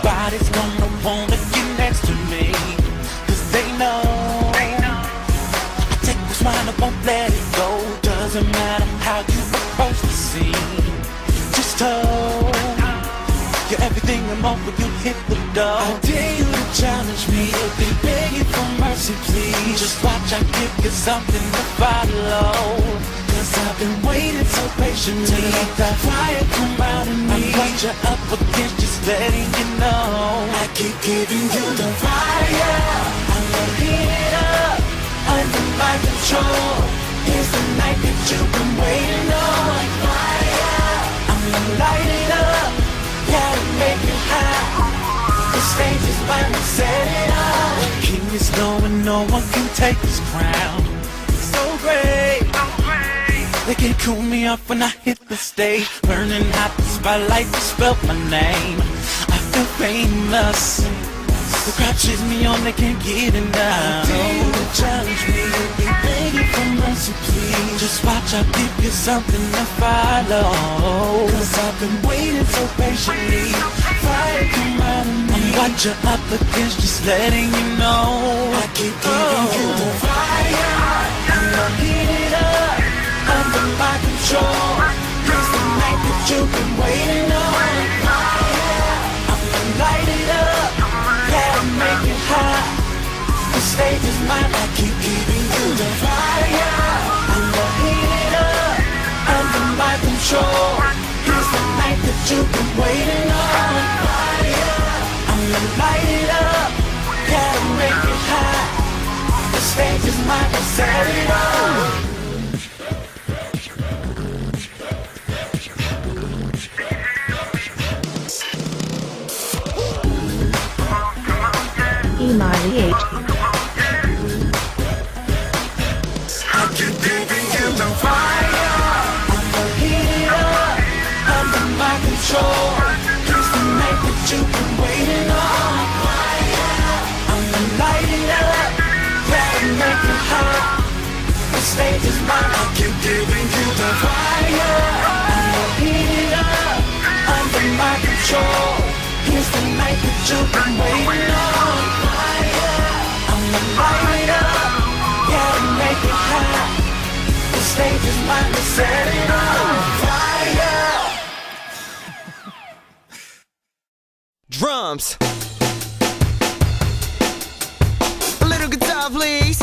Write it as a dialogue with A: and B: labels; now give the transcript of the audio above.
A: Everybody's gonna wanna get next to me, 'cause they know I take what's mine, I won't let it go. Doesn't matter how you approach the scene, just hold. You're everything and more when you hit the door. I dare you to challenge me, you'll be begging for mercy, please. Just watch, I give you something to follow. 'Cause I've been waiting so patiently to let that fire come out of me. I'm what you're up against, just letting you know. I keep giving you the fire, I'ma heat it up, under my control. Here's the night that you've been waiting on. Fire, I'ma light it up, gotta make it hot. The stage is mine, we set it up. The king is going, no one can take his crown. It's so great, they can't cool me off when I hit the stage. Burning hot, the spotlight just spelled my name. I feel famous, the crowd cheers me on, they can't get enough. Don't challenge me, you'll be begging for mercy, please. Just watch, I'll give you something to follow. 'Cause I've been waiting so patiently. Fire come out of me. I'm what you're up against, just letting you know. I keep giving you the fire, I'ma heat it up, under my control. Here's the night that you've been waiting on. Fire, I'ma light it up, gotta make it hot. The stage is mine, I keep giving you the fire. I'ma heat it up, under my control. Here's the night that you've been waiting on. Fire, I'ma light it up, gotta make it hot. The stage is mine, I set it up.
B: Emiley H.
A: I keep giving you the fire, I'ma heat it up, under my control. Here's the night that you've been waiting on. Fire, I'ma light it up, gotta make it hot. The stage is mine, I keep giving you the fire. I'ma heat it up, under my control. Here's the night that you've been waiting on. Fire, I'ma light it up, gotta make it hot. The stage is mine, to set it on fire.
C: Drums. A little guitar, please.